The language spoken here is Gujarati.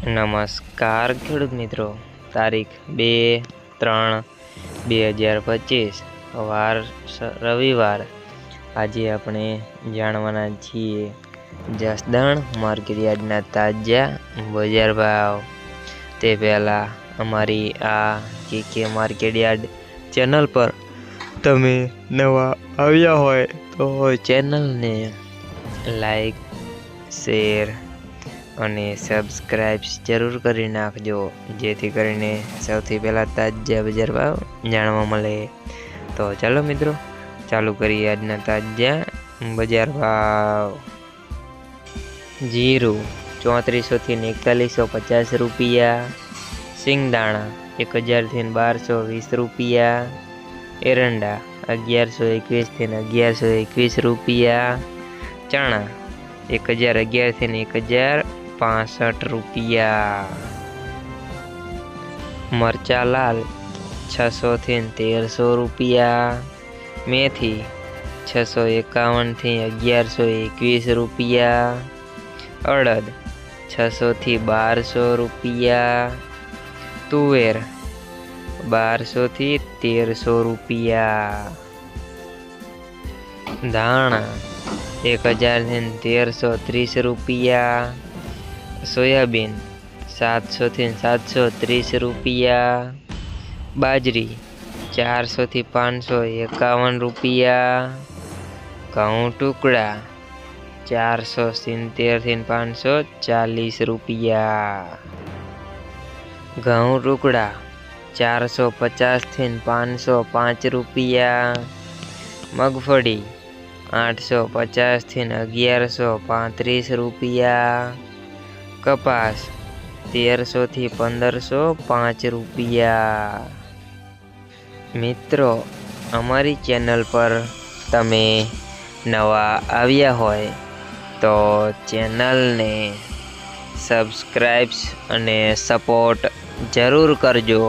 નમસ્કાર ખેડૂત મિત્રો, તારીખ 2/3/2025 વાર રવિવાર। આજે આપણે જાણવાના છીએ જસદણ માર્કેટયાર્ડના તાજા બજાર ભાવ। તે પહેલાં અમારી આ કે માર્કેટયાર્ડ ચેનલ પર તમે નવા આવ્યા હોય તો ચેનલને લાઈક, શેર અને સબસ્ક્રાઇબ જરૂર કરી નાખજો, જેથી કરીને સૌથી પહેલાં તાજા બજાર ભાવ જાણવા મળે। તો ચાલો મિત્રો, ચાલુ કરીએ આજના તાજા બજાર ભાવ। જીરું 3400 થી 4150 રૂપિયા, સિંગદાણા 1000 થી 1220 રૂપિયા, એરંડા 1121 થી 1121 રૂપિયા, ચણા 1011 થી 1065 રૂપિયા, મરચા લાલ 600 થી 1300 રૂપિયા, મેથી 651 થી 1121 રૂપિયા, અડદ 600 થી 1200 રૂપિયા, તુવેર 1200 થી 1300 રૂપિયા, ધાણા 1000 થી 1330 રૂપિયા, સોયાબીન 700 થી 730 રૂપિયા, બાજરી 400 થી 551 રૂપિયા, ઘઉં ટુકડા 470 થી 540 રૂપિયા, ઘઉં ટુકડા 450 થી 505 રૂપિયા, મગફળી 850 થી 1135 રૂપિયા, કપાસ 1300 થી 1505 રૂપિયા। મિત્રો, અમારી ચેનલ પર તમે નવા આવ્યા હોય તો ચેનલને સબસ્ક્રાઇબ અને સપોર્ટ જરૂર કરજો।